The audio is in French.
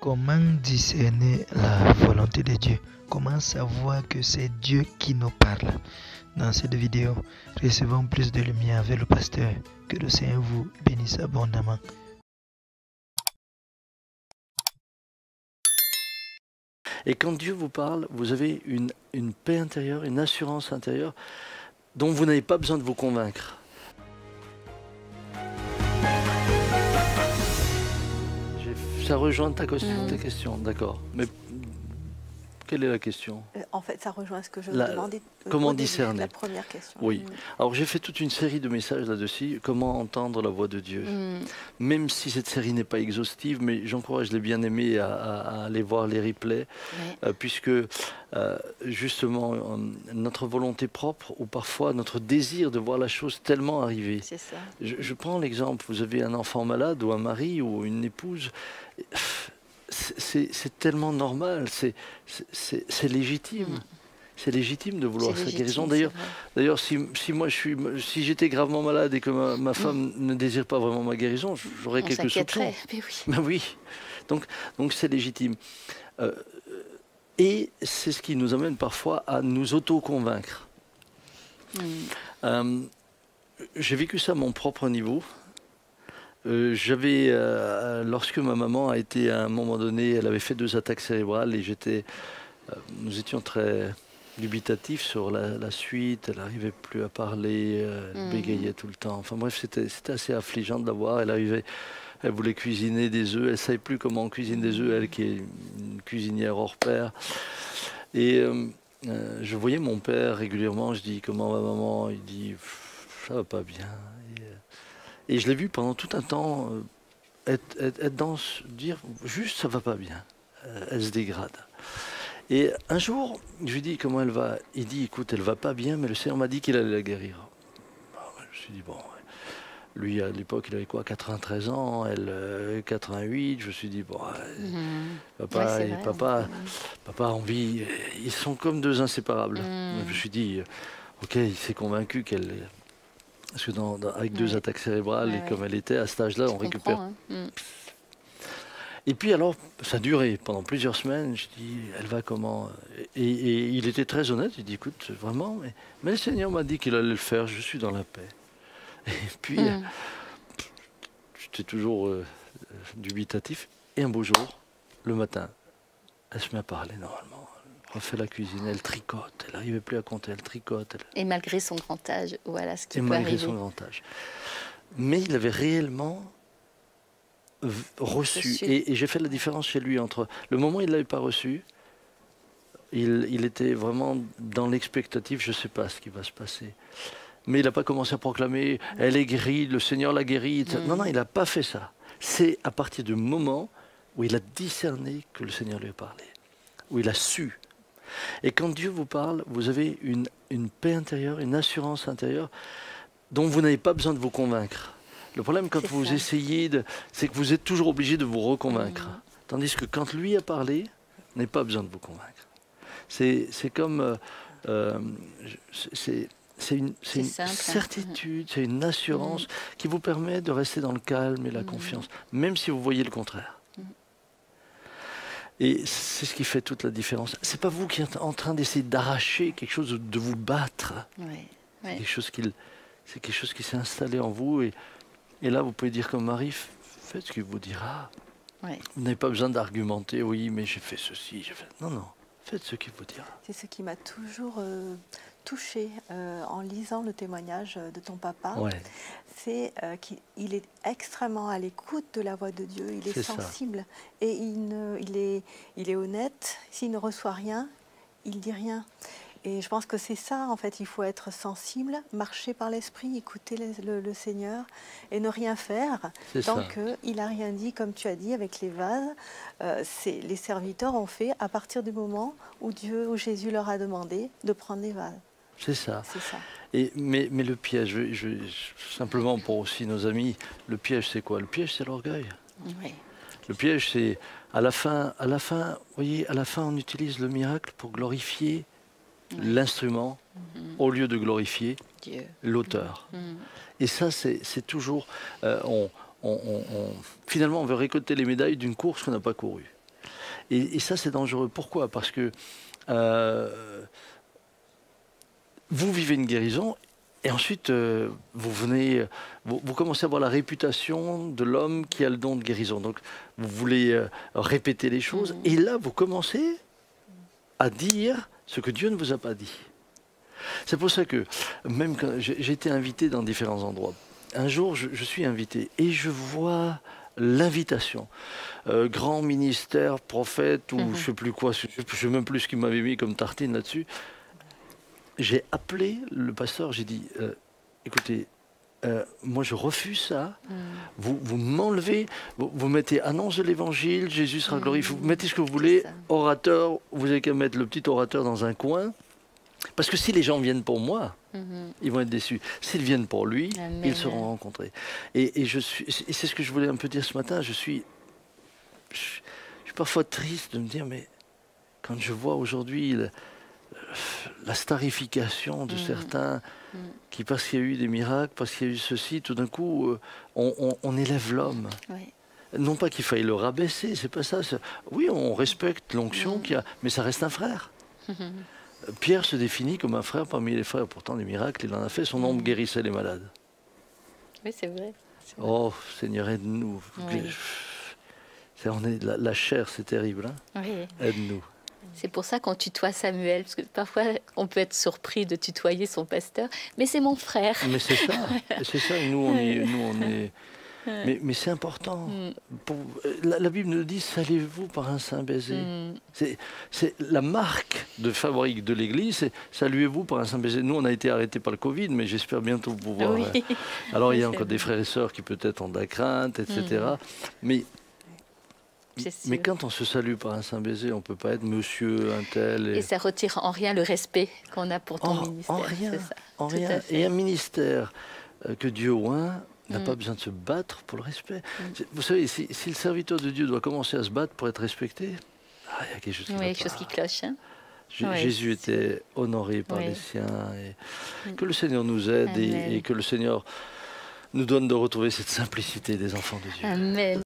Comment discerner la volonté de Dieu? Comment savoir que c'est Dieu qui nous parle? Dans cette vidéo, recevons plus de lumière avec le pasteur. Que le Seigneur vous bénisse abondamment. Et quand Dieu vous parle, vous avez une paix intérieure, une assurance intérieure dont vous n'avez pas besoin de vous convaincre. Ça rejoint ta question, d'accord. Mais quelle est la question? En fait, ça rejoint ce que je vous demandais. Comment discerner? La première question. Oui. Alors j'ai fait toute une série de messages là-dessus, comment entendre la voix de Dieu. Même si cette série n'est pas exhaustive, mais j'encourage les bien-aimés à aller voir les replays, puisque justement notre volonté propre ou parfois notre désir de voir la chose tellement arriver. C'est ça. Je prends l'exemple, vous avez un enfant malade ou un mari ou une épouse. C'est tellement normal, c'est légitime. C'est légitime de vouloir sa guérison. D'ailleurs, si j'étais gravement malade et que ma femme ne désire pas vraiment ma guérison, j'aurais quelques soupçons. Ben oui. Donc c'est légitime. Et c'est ce qui nous amène parfois à nous auto-convaincre. J'ai vécu ça à mon propre niveau. Lorsque ma maman a été à un moment donné, elle avait fait 2 attaques cérébrales et nous étions très dubitatifs sur la suite. Elle n'arrivait plus à parler, elle bégayait tout le temps. Enfin bref, c'était assez affligeant de la voir. Elle voulait cuisiner des œufs, elle ne savait plus comment on cuisine des œufs, elle qui est une cuisinière hors pair. Et je voyais mon père régulièrement, je dis comment va maman? Il dit ça va pas bien. Et je l'ai vu pendant tout un temps être dire juste ça va pas bien, elle se dégrade. Et un jour, je lui dis comment elle va. Il dit écoute, elle va pas bien, mais le Seigneur m'a dit qu'il allait la guérir. Je me suis dit bon, lui à l'époque il avait quoi, 93 ans, elle 88. Je me suis dit bon, papa a envie, ils sont comme 2 inséparables. Je me suis dit ok, il s'est convaincu qu'elle. Parce que avec 2 attaques cérébrales, et comme elle était à cet âge-là, on récupère. Et puis alors, ça a duré pendant plusieurs semaines. Je dis, elle va comment? Et il était très honnête. Il dit, écoute, vraiment, mais le Seigneur m'a dit qu'il allait le faire. Je suis dans la paix. Et puis, j'étais toujours dubitatif. Et un beau jour, le matin, elle se met à parler normalement. Refait la cuisine, elle tricote, elle n'arrivait plus à compter, elle tricote. Et malgré son grand âge, voilà ce qui peut arriver. Et malgré son grand âge. Mais il avait réellement reçu. Et j'ai fait la différence chez lui entre le moment où il ne l'avait pas reçu, il était vraiment dans l'expectative, je ne sais pas ce qui va se passer. Mais il n'a pas commencé à proclamer, elle est guérie, le Seigneur l'a guérie, etc. Non, il n'a pas fait ça. C'est à partir du moment où il a discerné que le Seigneur lui a parlé, où il a su. Et quand Dieu vous parle, vous avez une paix intérieure, une assurance intérieure dont vous n'avez pas besoin de vous convaincre. Le problème quand vous essayez, c'est que vous êtes toujours obligé de vous reconvaincre. Tandis que quand lui a parlé, vous n'avez pas besoin de vous convaincre. C'est comme... c'est une certitude, c'est une assurance qui vous permet de rester dans le calme et la confiance, même si vous voyez le contraire. Et c'est ce qui fait toute la différence. C'est pas vous qui êtes en train d'essayer d'arracher quelque chose, de vous battre. C'est quelque chose qui s'est installé en vous. Et là, vous pouvez dire comme Marie, faites ce qu'il vous dira. Vous n'avez pas besoin d'argumenter, oui, mais j'ai fait ceci, j'ai fait... Non, faites ce qu'il vous dira. C'est ce qui m'a toujours touchée en lisant le témoignage de ton papa. C'est qu'il est extrêmement à l'écoute de la voix de Dieu, il est sensible et il est honnête. S'il ne reçoit rien, il ne dit rien. Et je pense que c'est ça, en fait, il faut être sensible, marcher par l'esprit, écouter le Seigneur et ne rien faire tant qu'il n'a rien dit, comme tu as dit, avec les vases. Les serviteurs ont fait à partir du moment où Jésus leur a demandé de prendre les vases. C'est ça. Mais le piège, simplement pour aussi nos amis, le piège c'est quoi? Le piège c'est l'orgueil. Le piège c'est, à la fin, vous voyez, à la fin on utilise le miracle pour glorifier l'instrument au lieu de glorifier l'auteur. Et ça c'est toujours, finalement on veut récolter les médailles d'une course qu'on n'a pas courue. Et ça, c'est dangereux. Pourquoi? Parce que vous vivez une guérison et ensuite vous commencez à avoir la réputation de l'homme qui a le don de guérison. Donc vous voulez répéter les choses et là vous commencez à dire ce que Dieu ne vous a pas dit. C'est pour ça que même quand j'ai été invité dans différents endroits, un jour je suis invité et je vois l'invitation. Grand ministère, prophète ou je ne sais plus quoi, je ne sais même plus ce qu'il m'avait mis comme tartine là-dessus. J'ai appelé le pasteur, j'ai dit, écoutez, moi je refuse ça, vous m'enlevez, vous mettez annonce de l'évangile, Jésus sera glorifié, vous mettez ce que vous voulez, orateur, vous avez qu'à mettre le petit orateur dans un coin, parce que si les gens viennent pour moi, ils vont être déçus. S'ils viennent pour lui, ils seront rencontrés. Et c'est ce que je voulais un peu dire ce matin, je suis parfois triste de me dire, mais quand je vois aujourd'hui la starification de certains qui, parce qu'il y a eu des miracles, parce qu'il y a eu ceci, tout d'un coup, on élève l'homme. Oui. Non pas qu'il faille le rabaisser, c'est pas ça. Oui, on respecte l'onction qu'il y a, mais ça reste un frère. Pierre se définit comme un frère parmi les frères. Pourtant, des miracles, il en a fait. Son ombre guérissait les malades. Oui, c'est vrai. Oh, Seigneur, aide-nous. Oui. La chair, c'est terrible. Hein? Oui. Aide-nous. C'est pour ça qu'on tutoie Samuel, parce que parfois on peut être surpris de tutoyer son pasteur, mais c'est mon frère. Mais c'est ça, c'est ça. Nous on est. Mais c'est important. La Bible nous dit, saluez-vous par un saint baiser. C'est la marque de fabrique de l'Église, c'est saluez-vous par un saint baiser. Nous, on a été arrêtés par le Covid, mais j'espère bientôt pouvoir. Oui. Alors, il y a encore des frères et sœurs qui peut-être ont de la crainte, etc. Mais quand on se salue par un saint baiser, on ne peut pas être monsieur, un tel. Et ça retire en rien le respect qu'on a pour ton ministère. En rien. En rien. Et un ministère que Dieu oint n'a pas besoin de se battre pour le respect. Vous savez, si le serviteur de Dieu doit commencer à se battre pour être respecté, il y a quelque chose qui va pas. Quelque chose qui cloche. Hein? Jésus était honoré par les siens. Et que le Seigneur nous aide et que le Seigneur nous donne de retrouver cette simplicité des enfants de Dieu. Amen.